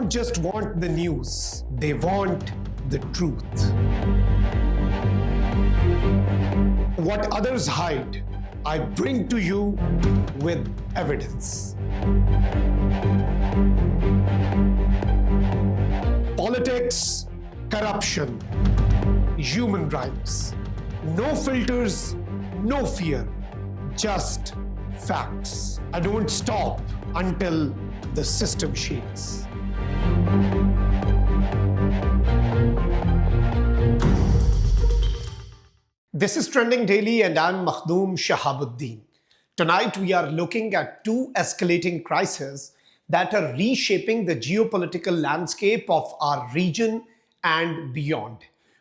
don't just want the news, they want the truth. What others hide, I bring to you with evidence. Politics, corruption, human rights. No filters, no fear, just facts. I don't stop until the system shakes. This is Trending Daily and I'm Makhdoom Shahabuddin. Tonight we are looking at two escalating crises that are reshaping the geopolitical landscape of our region and beyond.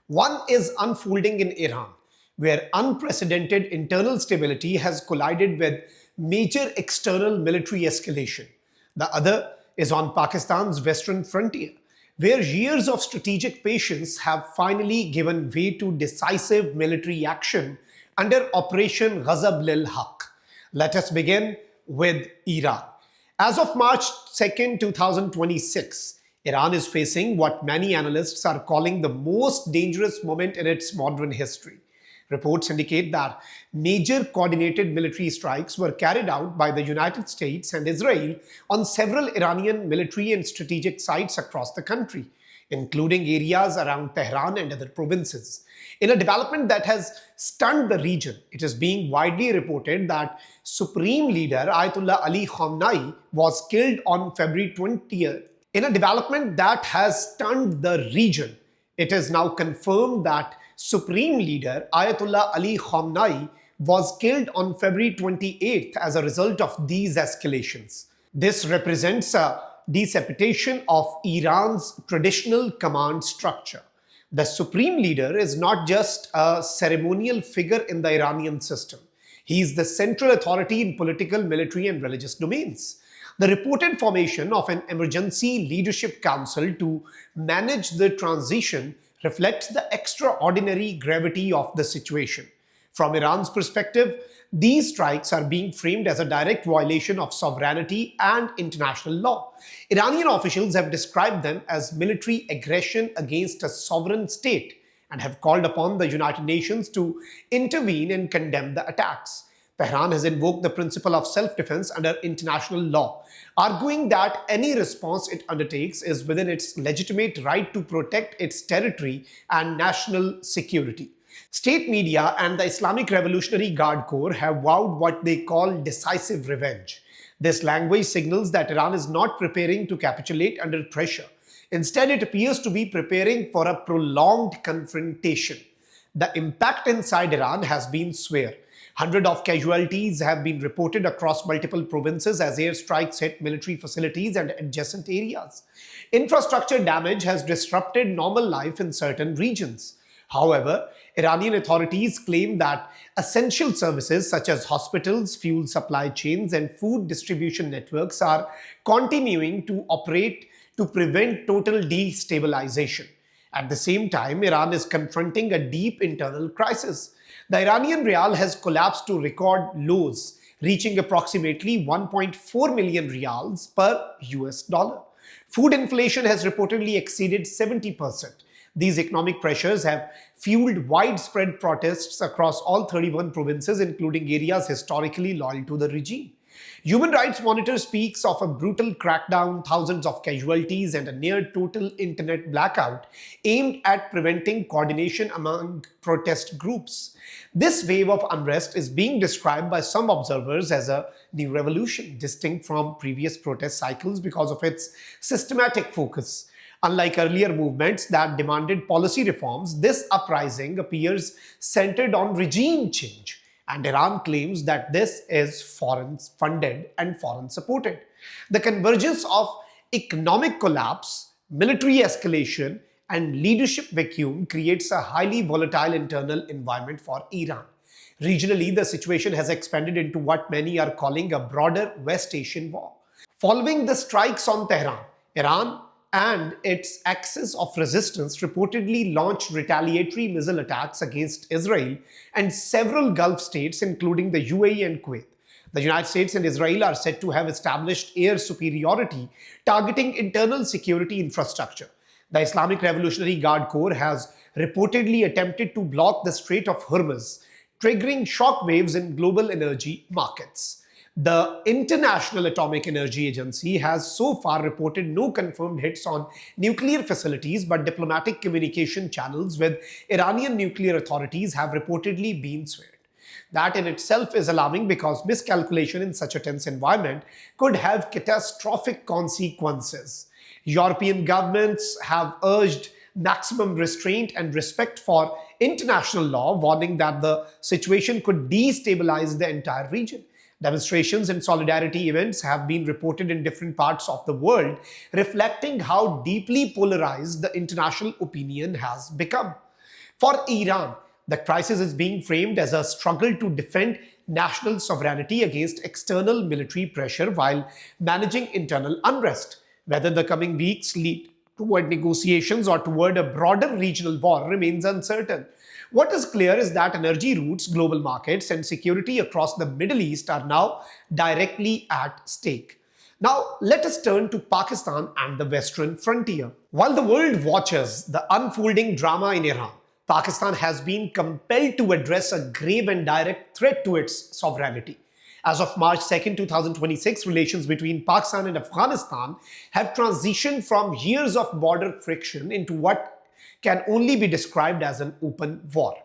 One is unfolding in Iran, where unprecedented internal stability has collided with major external military escalation. The other is on Pakistan's western frontier, where years of strategic patience have finally given way to decisive military action under Operation Ghazab-lil-Haq. Let us begin with Iran. As of March 2, 2026, Iran is facing what many analysts are calling the most dangerous moment in its modern history. Reports indicate that major coordinated military strikes were carried out by the United States and Israel on several Iranian military and strategic sites across the country, including areas around Tehran and other provinces. In a development that has stunned the region, it is being widely reported that Supreme Leader Ayatollah Ali Khamenei was killed on February 20th. In a development that has stunned the region, it is now confirmed that Supreme Leader Ayatollah Ali Khamenei was killed on February 28th as a result of these escalations. This represents a decapitation of Iran's traditional command structure. The Supreme Leader is not just a ceremonial figure in the Iranian system. He is the central authority in political, military, and religious domains. The reported formation of an emergency leadership council to manage the transition reflects the extraordinary gravity of the situation. From Iran's perspective, these strikes are being framed as a direct violation of sovereignty and international law. Iranian officials have described them as military aggression against a sovereign state and have called upon the United Nations to intervene and condemn the attacks. Tehran has invoked the principle of self-defense under international law, arguing that any response it undertakes is within its legitimate right to protect its territory and national security. State media and the Islamic Revolutionary Guard Corps have vowed what they call decisive revenge. This language signals that Iran is not preparing to capitulate under pressure. Instead, it appears to be preparing for a prolonged confrontation. The impact inside Iran has been severe. Hundreds of casualties have been reported across multiple provinces as airstrikes hit military facilities and adjacent areas. Infrastructure damage has disrupted normal life in certain regions. However, Iranian authorities claim that essential services such as hospitals, fuel supply chains, and food distribution networks are continuing to operate to prevent total destabilization. At the same time, Iran is confronting a deep internal crisis. The Iranian rial has collapsed to record lows, reaching approximately 1.4 million rials per US dollar. Food inflation has reportedly exceeded 70%. These economic pressures have fueled widespread protests across all 31 provinces, including areas historically loyal to the regime. Human Rights Monitor speaks of a brutal crackdown, thousands of casualties, and a near-total internet blackout aimed at preventing coordination among protest groups. This wave of unrest is being described by some observers as a new revolution, distinct from previous protest cycles because of its systematic focus. Unlike earlier movements that demanded policy reforms, this uprising appears centered on regime change. And Iran claims that this is foreign funded and foreign supported. The convergence of economic collapse, military escalation, and leadership vacuum creates a highly volatile internal environment for Iran. Regionally, the situation has expanded into what many are calling a broader West Asian war. Following the strikes on Tehran, Iran and its axis of resistance reportedly launched retaliatory missile attacks against Israel and several Gulf states, including the UAE and Kuwait. The United States and Israel are said to have established air superiority, targeting internal security infrastructure. The Islamic Revolutionary Guard Corps has reportedly attempted to block the Strait of Hormuz, triggering shockwaves in global energy markets. The International Atomic Energy Agency has so far reported no confirmed hits on nuclear facilities, but diplomatic communication channels with Iranian nuclear authorities have reportedly been severed. That in itself is alarming because miscalculation in such a tense environment could have catastrophic consequences. European governments have urged maximum restraint and respect for international law, warning that the situation could destabilize the entire region. Demonstrations and solidarity events have been reported in different parts of the world, reflecting how deeply polarized the international opinion has become. For Iran, the crisis is being framed as a struggle to defend national sovereignty against external military pressure while managing internal unrest. Whether the coming weeks lead toward negotiations or toward a broader regional war remains uncertain. What is clear is that energy routes, global markets, and security across the Middle East are now directly at stake. Now, let us turn to Pakistan and the Western frontier. While the world watches the unfolding drama in Iran, Pakistan has been compelled to address a grave and direct threat to its sovereignty. As of March 2nd, 2026, relations between Pakistan and Afghanistan have transitioned from years of border friction into what can only be described as an open war.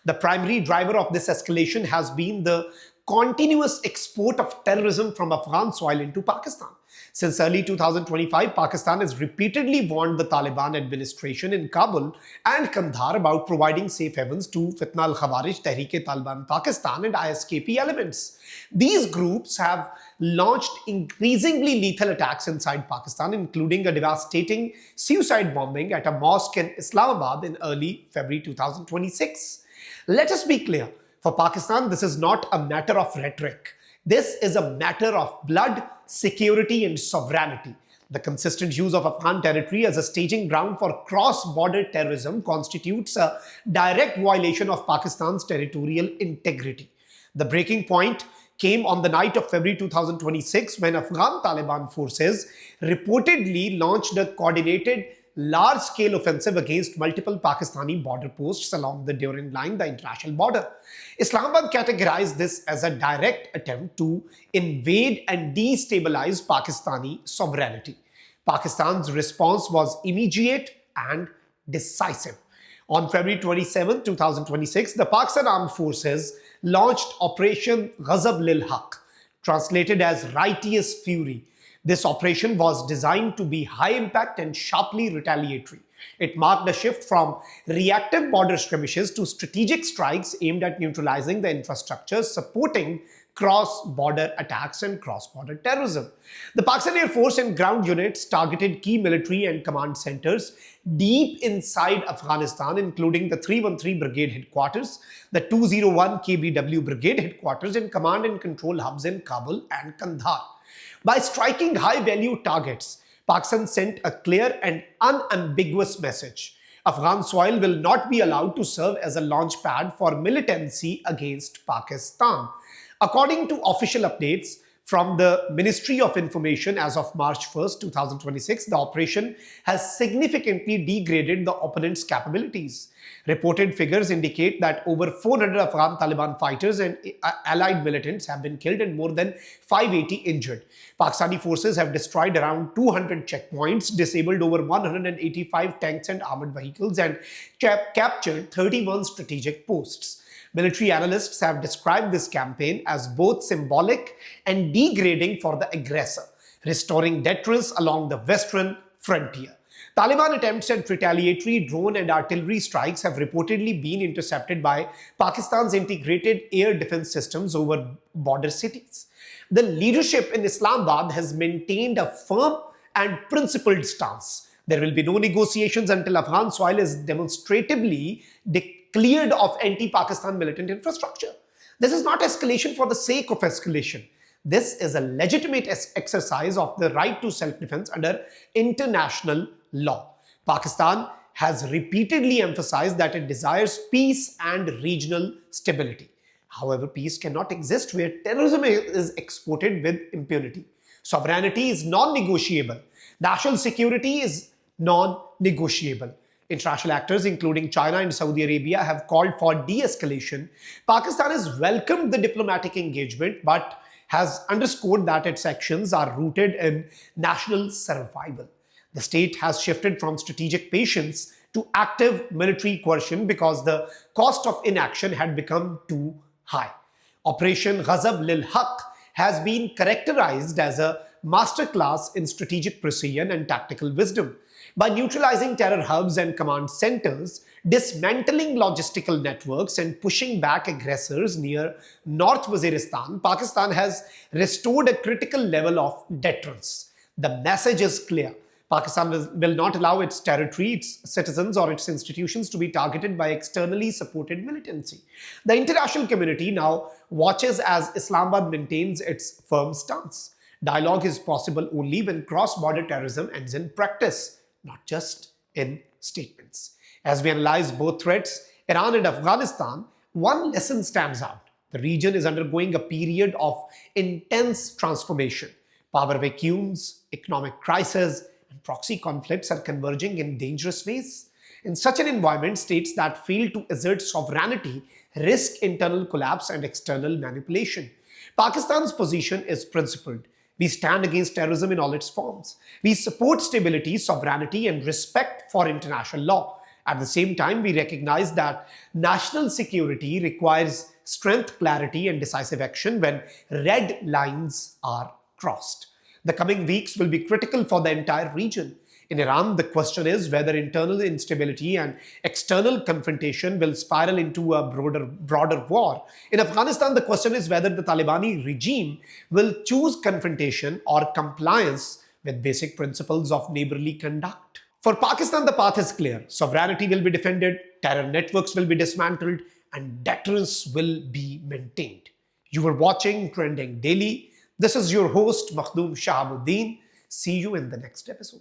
The primary driver of this escalation has been the continuous export of terrorism from Afghan soil into Pakistan. Since early 2025, Pakistan has repeatedly warned the Taliban administration in Kabul and Kandahar about providing safe havens to Fitna al-Khawarij, Tehreek-e-Taliban Pakistan, and ISKP elements. These groups have launched increasingly lethal attacks inside Pakistan, including a devastating suicide bombing at a mosque in Islamabad in early February 2026. Let us be clear. For Pakistan, this is not a matter of rhetoric. This is a matter of blood, security, and sovereignty. The consistent use of Afghan territory as a staging ground for cross-border terrorism constitutes a direct violation of Pakistan's territorial integrity. The breaking point came on the night of February 2026 when Afghan Taliban forces reportedly launched a coordinated large-scale offensive against multiple Pakistani border posts along the Durand Line, the international border. Islamabad categorized this as a direct attempt to invade and destabilize Pakistani sovereignty. Pakistan's response was immediate and decisive. On February 27, 2026, the Pakistan Armed Forces launched Operation Ghazab-lil-Haq, translated as Righteous Fury. This operation was designed to be high impact and sharply retaliatory. It marked a shift from reactive border skirmishes to strategic strikes aimed at neutralizing the infrastructure supporting cross-border attacks and cross-border terrorism. The Pakistan Air Force and ground units targeted key military and command centers deep inside Afghanistan, including the 313 Brigade headquarters, the 201 KBW Brigade headquarters, and command and control hubs in Kabul and Kandahar. By striking high-value targets, Pakistan sent a clear and unambiguous message. Afghan soil will not be allowed to serve as a launch pad for militancy against Pakistan. According to official updates from the Ministry of Information as of March 1st, 2026, the operation has significantly degraded the opponent's capabilities. Reported figures indicate that over 400 Afghan Taliban fighters and allied militants have been killed and more than 580 injured. Pakistani forces have destroyed around 200 checkpoints, disabled over 185 tanks and armored vehicles, and captured 31 strategic posts. Military analysts have described this campaign as both symbolic and degrading for the aggressor, restoring deterrence along the western frontier. Taliban attempts at retaliatory drone and artillery strikes have reportedly been intercepted by Pakistan's integrated air defense systems over border cities. The leadership in Islamabad has maintained a firm and principled stance. There will be no negotiations until Afghan soil is demonstratively cleared of anti-Pakistan militant infrastructure. This is not escalation for the sake of escalation. This is a legitimate exercise of the right to self-defense under international law. Pakistan has repeatedly emphasized that it desires peace and regional stability. However, peace cannot exist where terrorism is exported with impunity. Sovereignty is non-negotiable. National security is non-negotiable. International actors, including China and Saudi Arabia, have called for de-escalation. Pakistan has welcomed the diplomatic engagement, but has underscored that its actions are rooted in national survival. The state has shifted from strategic patience to active military coercion because the cost of inaction had become too high. Operation Ghazab-lil-Haq has been characterized as a masterclass in strategic precision and tactical wisdom. By neutralizing terror hubs and command centers, dismantling logistical networks, and pushing back aggressors near North Waziristan, Pakistan has restored a critical level of deterrence. The message is clear. Pakistan will not allow its territory, its citizens, or its institutions to be targeted by externally supported militancy. The international community now watches as Islamabad maintains its firm stance. Dialogue is possible only when cross-border terrorism ends in practice, not just in statements. As we analyze both threats, Iran and Afghanistan, one lesson stands out. The region is undergoing a period of intense transformation. Power vacuums, economic crises, and proxy conflicts are converging in dangerous ways. In such an environment, states that fail to assert sovereignty risk internal collapse and external manipulation. Pakistan's position is principled. We stand against terrorism in all its forms. We support stability, sovereignty, and respect for international law. At the same time, we recognize that national security requires strength, clarity, and decisive action when red lines are crossed. The coming weeks will be critical for the entire region. In Iran, the question is whether internal instability and external confrontation will spiral into a broader war. In Afghanistan, the question is whether the Talibani regime will choose confrontation or compliance with basic principles of neighborly conduct. For Pakistan, the path is clear. Sovereignty will be defended, terror networks will be dismantled, and deterrence will be maintained. You were watching Trending Daily. This is your host, Makhdoom Shahabuddin. See you in the next episode.